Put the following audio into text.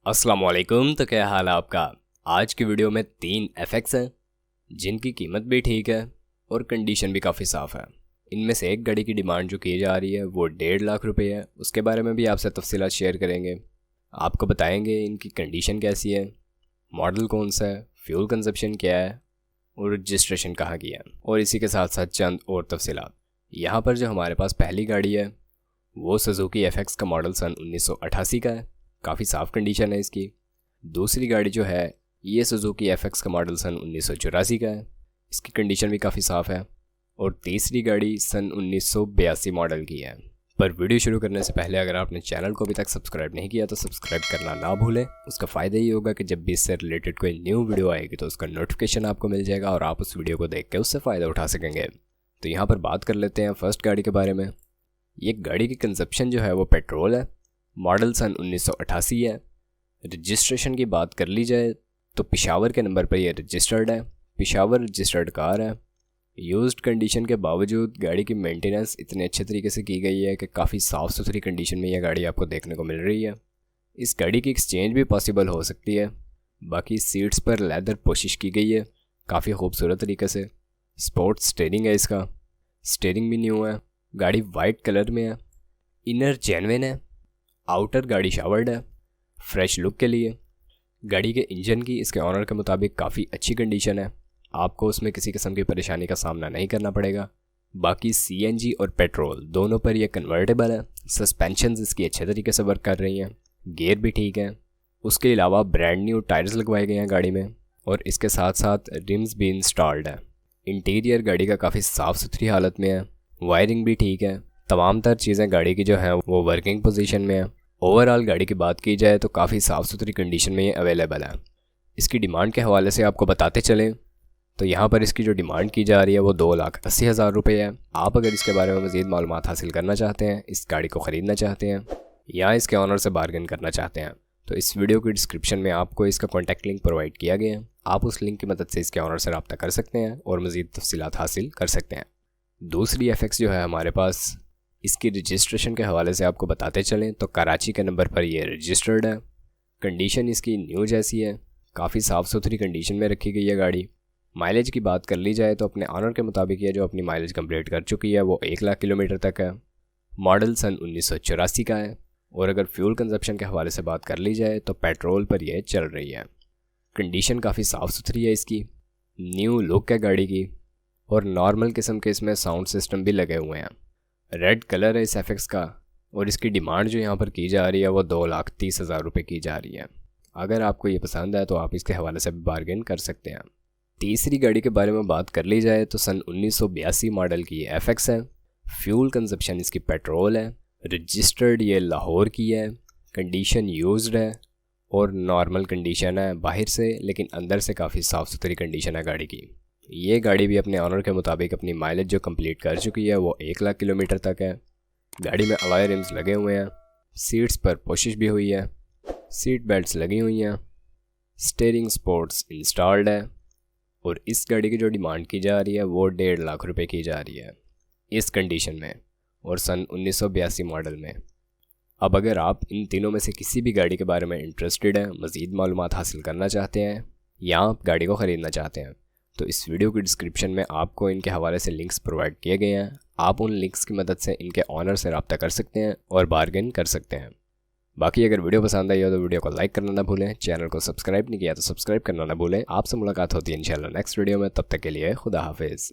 अस्सलाम वालेकुम। तो क्या हाल है आपका। आज की वीडियो में 3 एफएक्स हैं जिनकी कीमत भी ठीक है और कंडीशन भी काफ़ी साफ़ है। इनमें से एक गाड़ी की डिमांड जो की जा रही है वो 1.5 लाख रुपए है। उसके बारे में भी आपसे तफसीलात शेयर करेंगे। आपको बताएंगे इनकी कंडीशन कैसी है, मॉडल कौन सा है, फ्यूल कंजप्शन क्या है और रजिस्ट्रेशन कहाँ की है, और इसी के साथ साथ चंद और तफसीलात। यहाँ पर जो हमारे पास पहली गाड़ी है वो सुजुकी एफएक्स का मॉडल सन 1988 का है। काफ़ी साफ़ कंडीशन है इसकी। दूसरी गाड़ी जो है ये सुजुकी एफएक्स का मॉडल सन 1984 का है। इसकी कंडीशन भी काफ़ी साफ़ है। और तीसरी गाड़ी सन 1982 मॉडल की है। पर वीडियो शुरू करने से पहले अगर आपने चैनल को अभी तक सब्सक्राइब नहीं किया तो सब्सक्राइब करना ना भूलें। उसका फ़ायदा ये होगा कि जब भी इससे रिलेटेड कोई न्यू वीडियो आएगी तो उसका नोटिफिकेशन आपको मिल जाएगा और आप उस वीडियो को देख के उससे फ़ायदा उठा सकेंगे। तो यहाँ पर बात कर लेते हैं फर्स्ट गाड़ी के बारे में। ये गाड़ी की कंजप्शन जो है वो पेट्रोल है। मॉडल सन 1988 है। रजिस्ट्रेशन की बात कर ली जाए तो पिशावर के नंबर पर यह रजिस्टर्ड है। पिशावर रजिस्टर्ड कार है। यूज्ड कंडीशन के बावजूद गाड़ी की मेंटेनेंस इतने अच्छे तरीके से की गई है कि काफ़ी साफ़ सुथरी कंडीशन में यह गाड़ी आपको देखने को मिल रही है। इस गाड़ी की एक्सचेंज भी पॉसिबल हो सकती है। बाकी सीट्स पर लेदर पोशिश की गई है काफ़ी खूबसूरत तरीके से। स्पोर्ट्स स्टीयरिंग है इसका। स्टीयरिंग भी न्यू है। गाड़ी वाइट कलर में है। इनर जेन्युइन है। आउटर गाड़ी शावर्ड है फ्रेश लुक के लिए। गाड़ी के इंजन की इसके ऑनर के मुताबिक काफ़ी अच्छी कंडीशन है। आपको उसमें किसी किस्म की परेशानी का सामना नहीं करना पड़ेगा। बाकी सीएनजी और पेट्रोल दोनों पर यह कन्वर्टेबल है। सस्पेंशंस इसकी अच्छे तरीके से वर्क कर रही हैं। गियर भी ठीक है। उसके अलावा ब्रांड न्यू टायर्स लगवाए गए हैं गाड़ी में और इसके साथ साथ रिम्स भी इंस्टॉल्ड है। इंटीरियर गाड़ी का काफ़ी साफ़ सुथरी हालत में है। वायरिंग भी ठीक है। तमाम तर चीज़ें गाड़ी की जो हैं वो वर्किंग पोजीशन में है। ओवरऑल गाड़ी की बात की जाए तो काफ़ी साफ़ सुथरी कंडीशन में ये अवेलेबल है। इसकी डिमांड के हवाले से आपको बताते चलें तो यहाँ पर इसकी जो डिमांड की जा रही है वो 2,80,000 रुपये है। आप अगर इसके बारे में मज़ीद मालूमात हासिल करना चाहते हैं, इस गाड़ी को ख़रीदना चाहते हैं या इसके ऑनर से बार्गेन करना चाहते हैं तो इस वीडियो की डिस्क्रिप्शन में आपको इसका कॉन्टैक्ट लिंक प्रोवाइड किया गया है। आप उस लिंक की मदद से इसके ऑनर से रब्ता कर सकते हैं और मज़ीद तफसीलात हासिल कर सकते हैं। दूसरी एफएक्स जो है हमारे पास, इसकी रजिस्ट्रेशन के हवाले से आपको बताते चलें तो कराची के नंबर पर यह रजिस्टर्ड है। कंडीशन इसकी न्यू जैसी है। काफ़ी साफ़ सुथरी कंडीशन में रखी गई है गाड़ी। माइलेज की बात कर ली जाए तो अपने ऑनर के मुताबिक ये जो अपनी माइलेज कंप्लीट कर चुकी है वो 1 लाख किलोमीटर तक है। मॉडल सन 1984 का है। और अगर फ्यूल कंजप्शन के हवाले से बात कर ली जाए तो पेट्रोल पर यह चल रही है। कंडीशन काफ़ी साफ़ सुथरी है इसकी। न्यू लुक है गाड़ी की और नॉर्मल किस्म के इसमें साउंड सिस्टम भी लगे हुए हैं। रेड कलर है इस एफएक्स का और इसकी डिमांड जो यहाँ पर की जा रही है वो 2,30,000 रुपये की जा रही है। अगर आपको ये पसंद है तो आप इसके हवाले से भी बार्गेन कर सकते हैं। तीसरी गाड़ी के बारे में बात कर ली जाए तो सन 1982 मॉडल की एफएक्स है। फ्यूल कंजप्शन इसकी पेट्रोल है। रजिस्टर्ड ये लाहौर की है। कंडीशन यूज्ड है और नॉर्मल कंडीशन है बाहर से, लेकिन अंदर से काफ़ी साफ़ सुथरी कंडीशन है गाड़ी की। ये गाड़ी भी अपने ऑनर के मुताबिक अपनी माइलेज जो कंप्लीट कर चुकी है वो 1 लाख किलोमीटर तक है। गाड़ी में अलॉय रिम्स लगे हुए हैं। सीट्स पर पोशिश भी हुई है। सीट बेल्ट्स लगी हुई हैं। स्टीयरिंग स्पोर्ट्स इंस्टॉल्ड है। और इस गाड़ी की जो डिमांड की जा रही है वो 1.5 लाख रुपए की जा रही है इस कंडीशन में और सन 1982 मॉडल में। अब अगर आप इन तीनों में से किसी भी गाड़ी के बारे में इंटरेस्टेड हैं, मज़ीद मालूमात हासिल करना चाहते हैं या आप गाड़ी को ख़रीदना चाहते हैं तो इस वीडियो की डिस्क्रिप्शन में आपको इनके हवाले से लिंक्स प्रोवाइड किए गए हैं। आप उन लिंक्स की मदद से इनके ऑनर से रब्ता कर सकते हैं और बार्गेन कर सकते हैं। बाकी अगर वीडियो पसंद आई हो तो वीडियो को लाइक करना ना भूलें। चैनल को सब्सक्राइब नहीं किया तो सब्सक्राइब करना ना भूलें। आपसे मुलाकात होती है इंशाल्लाह नेक्स्ट वीडियो में। तब तक के लिए खुदा हाफिज़।